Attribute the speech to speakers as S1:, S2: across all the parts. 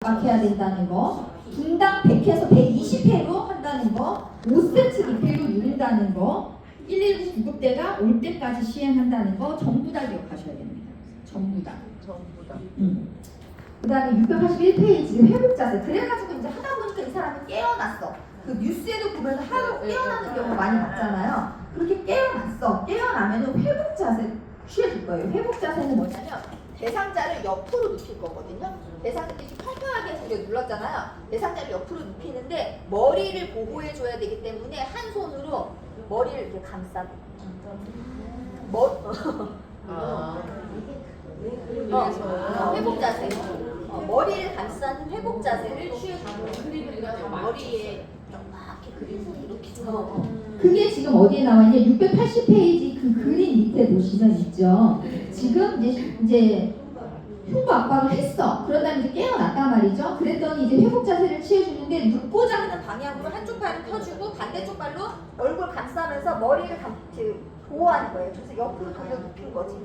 S1: 해야 된다는 거, 분당 100에서 120회로 한다는 거, 5cm 리필로 누른다는 거, 119 구급대가 올 때까지 시행한다는 거 전부 다 기억하셔야 됩니다. 전부 다. 그 다음에 681페이지 회복자세. 그래가지고 이제 하다 보니까 이 사람이 깨어났어. 그 뉴스에도 보면 하루 깨어나는 경우 많이 봤잖아요. 그렇게 깨어났어. 깨어나면 회복자세 취해줄 거예요. 회복자세는 뭐냐면 대상자를 옆으로 눕힐 거거든요. 대상자를 이렇게 평평하게 해서 우리가 눌렀잖아요. 대상자를 옆으로 눕히는데 머리를 보호해줘야 되기 때문에 한 손으로 머리를 이렇게 감싸. 회복 자세. 머리를 감싸는 회복 자세를 취해주는 거예요. 머리에 이렇게 그리고 이렇게. 그게 지금 어디에 나와 있냐? 680페이지 그 그림 밑에 보시면 있죠. 지금 이제 흉부 압박을 했어. 그런 다음에 이제 깨어났단 말이죠. 그랬더니 이제 회복 자세를 취해주는데 눕고자 하는 방향으로 한쪽 발을 펴주고 반대쪽 발로 얼굴 감싸면서 머리를 보호하는 거예요. 그래서 옆으로 돌려 눕힌 거지.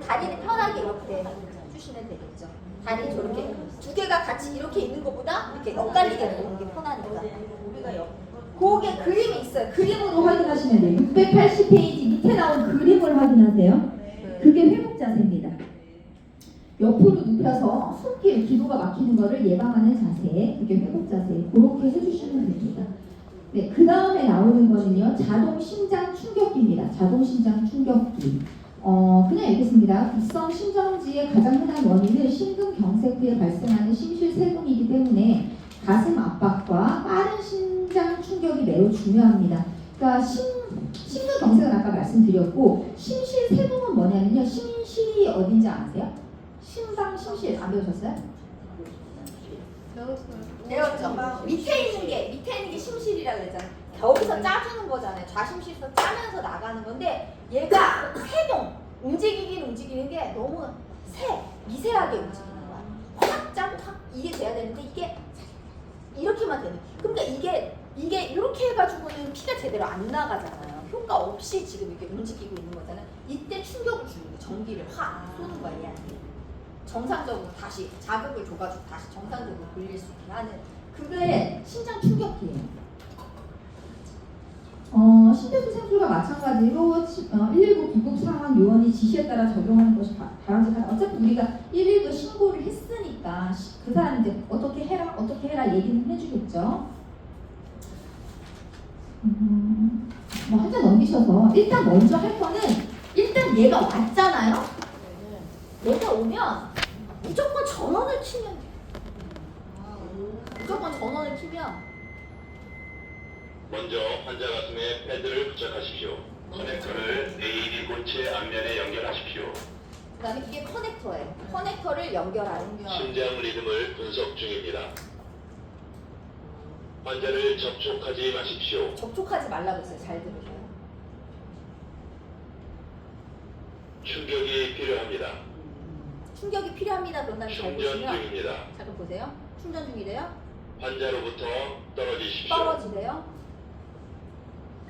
S1: 다리를 편하게 이렇게 해주시면 되겠죠. 다리 저렇게 두 개가 같이 이렇게 있는 것보다 이렇게 엇갈리게 놓는 게 편하니까. 우리가 그게 그림이 있어요. 그림으로 확인하시면 돼요. 680페이지 밑에 나온 그림을 확인하세요. 그게 회복 자세입니다. 옆으로 눕혀서 숨길, 기도가 막히는 것을 예방하는 자세, 그게 회복 자세. 그렇게 해주시면 됩니다. 네, 그 다음에 나오는 거는요, 자동 심장 충격기입니다. 자동 심장 충격기. 그냥 읽겠습니다. 급성 심정지의 가장 흔한 원인은 심근경색 후에 발생하는 심실세동이기 때문에 가슴 압박과 빠른 심장 충격이 매우 중요합니다. 그러니까 심근경색은 아까 말씀드렸고, 심실세동은 뭐냐면요, 심실이 어딘지 아세요? 심방, 심실 안 배우셨어요? 배웠죠. 밑에 있는 게 심실이라고 그랬잖아요. 여기서 짜주는 거잖아요. 좌심실에서 짜면서 나가는 건데 얘가 세동 움직이는데 너무 미세하게 움직이는 거야. 확 짜고 확 이게 돼야 되는데 이게 이렇게만 되는. 그러니까 이게 이렇게 해가지고는 피가 제대로 안 나가잖아요. 효과 없이 지금 이렇게 움직이고 있는 거잖아요. 이때 충격을 주는 거예요. 전기를 확 쏘는 거야 얘한테. 정상적으로 다시 자극을 줘가지고 다시 정상적으로 돌릴 수 있게 하는 그게 심장 충격기예요. 심폐소생술과 마찬가지로 119 구급 상황 요원이 지시에 따라 적용하는 것이 바람직하다. 어차피 우리가 119 신고를 했으니까 그 사람이 이제 어떻게 해라 얘기는 해주겠죠. 한 장 넘기셔서 일단 먼저 할 거는 일단 얘가 왔잖아요. 얘가 오면 무조건 전원을 키면 돼. 무조건 전원을 키면
S2: 먼저 환자 가슴에 패드를 부착하십시오. 커넥터를 AED 본체 앞면에 연결하십시오.
S1: 그 다음에 이게 커넥터예요. 커넥터를 연결하는
S2: 심장 리듬을 분석 중입니다. 환자를 접촉하지 마십시오.
S1: 접촉하지 말라고 했어요. 잘 들으세요.
S2: 충격이 필요합니다.
S1: 충격이 필요합니다. 그런 다음에 잘
S2: 충전
S1: 보시면
S2: 중입니다.
S1: 잠깐 보세요. 충전 중이래요.
S2: 환자로부터 떨어지십시오.
S1: 떨어지래요.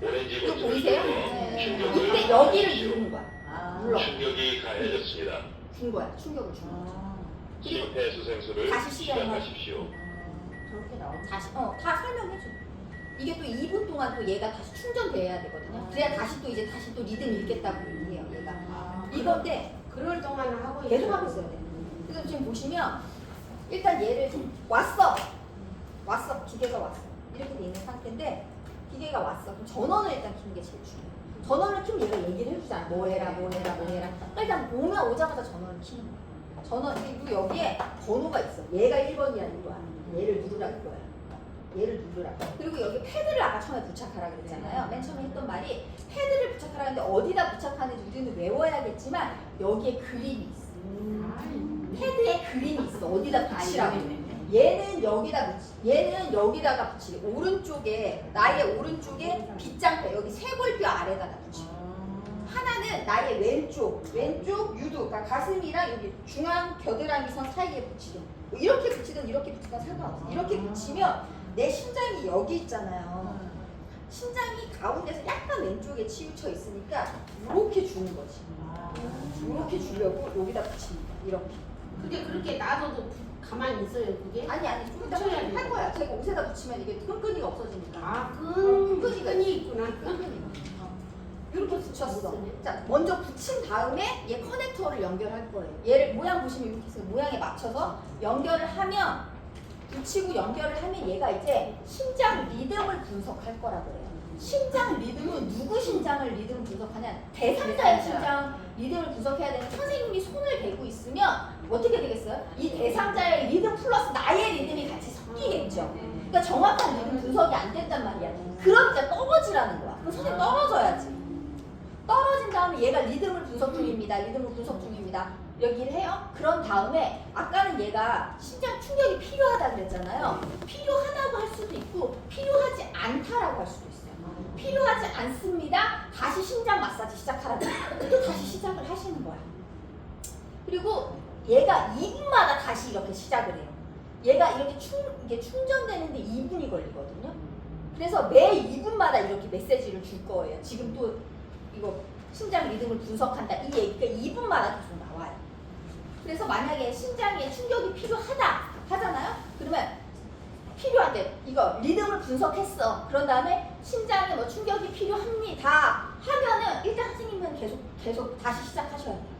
S2: 오렌지
S1: 이거
S2: 버튼을
S1: 보이세요?
S2: 눌러 충격을
S1: 근데 여기를
S2: 확인하십시오.
S1: 누르는 거야. 눌러.
S2: 충격이 가해졌습니다.
S1: 준 거야. 충격을 준 거야. 그리고
S2: 심폐소생술을
S1: 다시
S2: 시작하십시오.
S1: 저렇게 나오고 다시 다 설명해줘. 이게 또 2분 동안 또 얘가 다시 충전돼야 되거든요. 그래야 다시 또 리듬 읽겠다고 해요. 얘가. 이건데
S3: 그럴 동안은 하고
S1: 계속 하고 있어야 돼. 그래서 지금 보시면 일단 얘를 왔어. 기계가 왔어. 이렇게 돼 있는 상태인데 기계가 왔어. 그럼 전원을 일단 키는 게 제일 중요해. 전원을 키면 얘가 얘기를 해주잖아. 뭐 해라. 그러니까 일단 오자마자 전원을 키는 거야. 전원 그리고 여기에 번호가 있어. 얘가 1번이라는 거야. 얘를 누르라 이거야. 얘를 누르라. 그리고 여기 패드를 아까 처음에 부착하라 그랬잖아요. 맨 처음에 했던 말이 패드를 부착하라 했는데 어디다 부착하는지 우리는 외워야겠지만 여기에 그림이 있어. 패드에 그림이 있어. 어디다 붙이라고. 얘는 여기다가 붙이래. 나의 오른쪽에 빗장뼈 여기 쇄골뼈 아래다가 붙이래. 하나는 나의 왼쪽 유두, 그러니까 가슴이랑 여기 중앙 겨드랑이선 사이에 붙이든 이렇게 붙이든 상관없어. 이렇게 붙이면 내 심장이 여기 있잖아요. 심장이 가운데서 약간 왼쪽에 치우쳐 있으니까 이렇게 주는 거지. 이렇게 주려고 여기다 붙입니다. 이렇게.
S3: 근데 그렇게 놔둬도 가만히 있어요 그게?
S1: 아니 좀 이따 할 거야. 제가 옷에다 붙이면 이게 끈끈이가 없어지니까.
S3: 아
S1: 끈끈이
S3: 있구나.
S1: 이렇게 붙였어. 자, 먼저 붙인 다음에 얘 커넥터를 연결할 거예요. 얘를 모양 보시면 이렇게 있어요. 모양에 맞춰서 연결을 하면 붙이고 연결을 하면 얘가 이제 심장 리듬을 분석할 거라 그래요. 심장 리듬은 누구 심장을 리듬 분석하냐? 대상자의 심장 리듬을 분석해야 되는 선생님이 손을 대고 있으면 어떻게 되겠어요? 이 대상자의 리듬 플러스 나의 리듬이 같이 섞이겠죠. 그러니까 정확한 리듬 분석이 안 된단 말이야. 그럼 이제 떨어지라는 거야. 그럼 선생님 떨어져야지. 떨어진 다음에 얘가 리듬을 분석 중입니다. 리듬을 분석 중입니다. 여기를 해요. 그런 다음에 아까는 얘가 심장 충격이 필요하다 그랬잖아요. 필요하다고 할 수도 있고 필요하지 않다라고 할 수도 있어요. 필요하지 않습니다. 다시 심장 마사지 시작하라고. 또 다시 시작을 하시는 거야. 그리고 얘가 2분마다 다시 이렇게 시작을 해요. 얘가 이게 충전되는데 2분이 걸리거든요. 그래서 매 2분마다 이렇게 메시지를 줄 거예요. 지금 또 이거 심장 리듬을 분석한다 이 얘기가 2분마다 계속 나와요. 그래서 만약에 심장에 충격이 필요하다 하잖아요. 그러면 필요한데 이거 리듬을 분석했어. 그런 다음에 심장에 뭐 충격이 필요합니다 하면은 일단 선생님은 계속 다시 시작하셔야 돼요.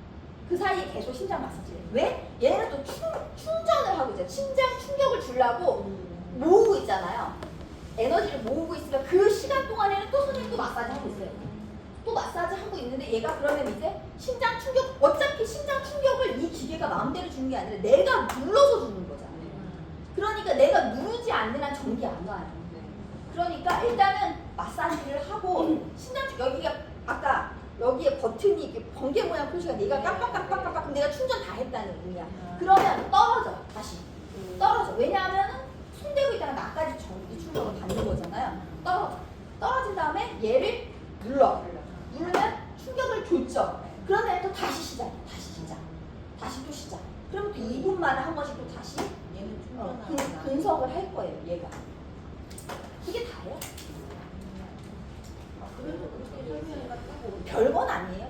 S1: 그 사이에 계속 심장 마사지를. 왜? 얘는 또 충전을 하고 있잖아요. 심장 충격을 주려고 모으고 있잖아요. 에너지를 모으고 있으니까 그 시간 동안에는 또 선생님도 마사지 하고 있어요. 또 마사지 하고 있는데 얘가 그러면 이제 심장 충격, 어차피 심장 충격을 이 기계가 마음대로 주는 게 아니라 내가 눌러서 주는 거잖아요. 그러니까 내가 누르지 않는 한 전기 안 가요. 그러니까 일단은 마사지를 하고 심장 여기가 아까 여기에 버튼이 이렇게 번개 모양 표시가 내가 깜빡깜빡깜빡 그럼 내가 충전 다 했다는 의미야. 그러면 떨어져 다시 떨어져. 왜냐하면 손 대고 있다가 나까지 전기 충격을 받는 거잖아요. 떨어진 다음에 얘를 누르면 충격을 줬죠. 그러면 또 다시 시작. 다시 또 시작. 그러면 또 2분마다 한 번씩 또 다시 분석을 할 거예요. 얘가 그게 다예요.
S3: 그래도 그렇게 설명해가지고
S1: 별건 아니에요.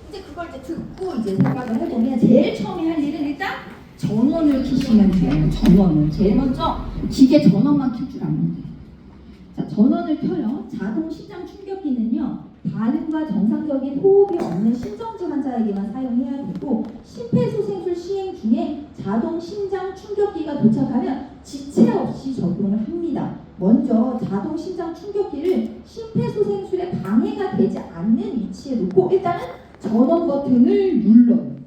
S1: 이제 그걸 이제 듣고 이제 생각을 해보면 제일 처음에 할 일은 일단 전원을 켜시면 돼요. 전원을 제일 먼저 기계 전원만 켤 줄 알면 돼요. 자, 전원을 켜요. 자동 심장 충격기는요. 반응과 정상적인 호흡이 없는 심정지 환자에게만 사용해야 되고 심폐소생술 시행 중에 자동 심장 충격기가 도착하면 지체 없이 적용을 합니다. 먼저 자동 심장 충격기를 심폐소생술에 방해가 되지 않는 위치에 놓고 일단은 전원 버튼을 눌러요.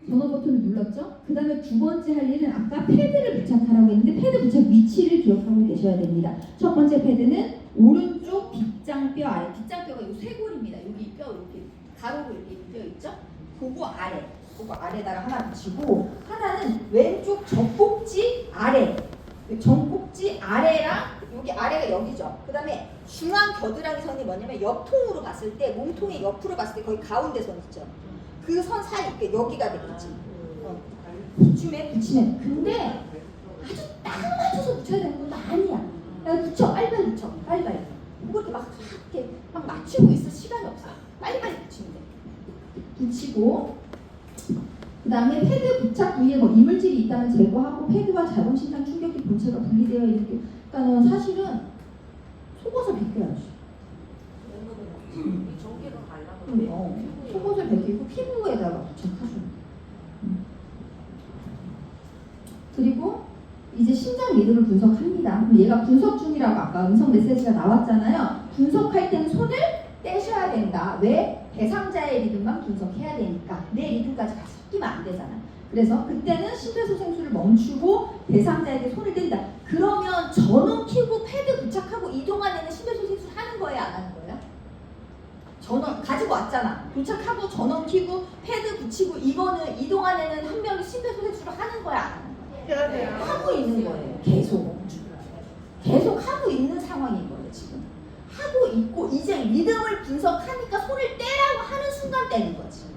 S1: 전원 버튼을 눌렀죠? 그 다음에 두 번째 할 일은 아까 패드를 부착하라고 했는데 패드 부착 위치를 기억하고 계셔야 됩니다. 첫 번째 패드는 오른쪽 빗장뼈 아래, 빗장뼈가 이 쇄골입니다. 여기 뼈 이렇게 가로로 이렇게 뼈 있죠? 그거 아래다가 하나 붙이고 하나는 왼쪽 젖꼭지 아래, 젖꼭지 아래랑 여기 아래가 여기죠. 그 다음에 중앙 겨드랑이 선이 뭐냐면 옆통으로 봤을 때 몸통의 옆으로 봤을 때 거기 가운데 선 있죠. 그 선 사이 여기가 되겠지. 붙이면 근데 아주 딱 맞춰서 붙여야 되는 건 아니야. 야, 붙여 빨리빨리 붙여 빨리빨리. 그렇게 막 이렇게 막 맞추고 있을 시간이 없어. 빨리빨리 붙이면 돼. 붙이고 그 다음에 패드 부착 부위에 뭐 이물질이 있다면 제거하고 패드와 자동 심장 충격기 본체가 분리되어 있는. 그러니까는 사실은 속옷을 벗겨야지.
S3: 전기가 달라고.
S1: 속옷을 벗기고 피부에다가 부착하죠. 그리고 이제 심장 리듬을 분석합니다. 그럼 얘가 분석 중이라고 아까 음성 메시지가 나왔잖아요. 분석할 때는 손을 떼셔야 된다. 왜? 대상자의 리듬만 분석해야 되니까. 내 리듬까지 같이 섞이면 안 되잖아. 그래서 그때는 심폐소생술을 멈추고 대상자에게 손을 댄다. 그러면 전원 켜고 패드 부착하고 이동안 에는 심폐소생술 하는 거예요? 안 하는 거예요? 전원 가지고 왔잖아. 도착하고 전원 켜고 패드 붙이고 이거는 이동 안에는 한 명이 심폐소생술을 하는 거야? 안 하는 거야? 하고 있는 거예요. 계속 하고 있는 상황인 거예요. 지금 하고 있고 이제 리듬을 분석하니까 손을 떼라고 하는 순간 떼는 거지.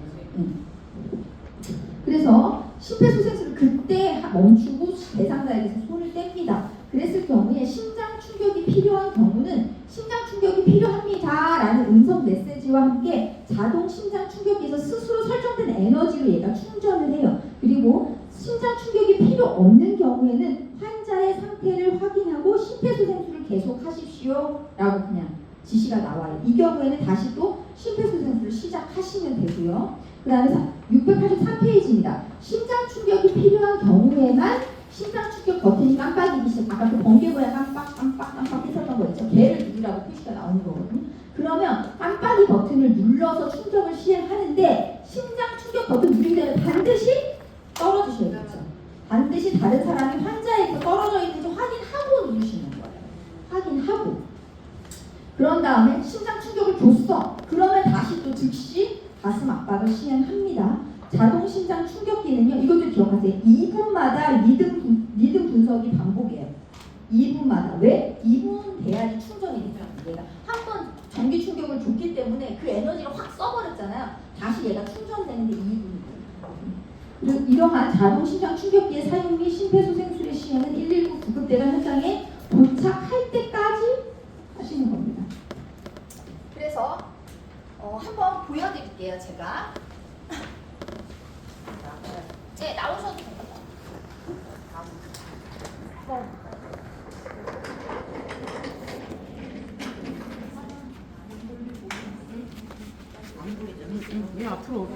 S1: 그래서 심폐소생술을 그때 멈추고 대상자에게서 손을 뗍니다. 그랬을 경우에 심장 충격이 필요한 경우는 심장 충격이 필요합니다 라는 음성 메시지와 함께 자동 심장 충격기에서 스스로 설정된 에너지로 얘가 충전을 해요. 그리고 심장 충격이 필요 없는 경우에는 환자의 상태를 확인하고 심폐소생술을 계속 하십시오 라고 그냥 지시가 나와요. 이 경우에는 다시 또 심폐소생술을 시작하시면 되고요. 그 다음에 683페이지입니다. 심장 충격이 필요한 경우에만 심장 충격 버튼이 깜빡이기 시작. 아까 그 번개 모양 깜빡 했었던 거 있죠. 걔를 누르라고 표시가 나오는 거거든요. 그러면 깜빡이 버튼을 눌러서 충격을 시행하는데 심장 충격 버튼 누르기 전에 반드시 떨어지셔야겠죠. 반드시 다른 사람이 환자에서 떨어져 있는지 확인하고 누르시는 거예요. 확인하고. 그런 다음에 심장 충격을 줬어. 그러면 다시 또 즉시 가슴 압박을 시행합니다. 자동 심장 충격기는요. 이것도 기억하세요. 2분마다 리듬 분석이 반복이에요. 2분마다. 왜? 2분 돼야지 충전이 되죠. 얘가 한 번 전기 충격을 줬기 때문에 그 에너지를 확 써버렸잖아요. 다시 얘가 충전되는데 2분이 그리고 이러한 자동 심장 충격기의 사용 및 심폐소생술의 시행은 119 구급대가 현장에 도착할 때까지 하시는 겁니다.
S3: 그래서 한번 보여드릴게요, 제가. 네, 나오셔도 됩니다.
S4: 왜 앞으로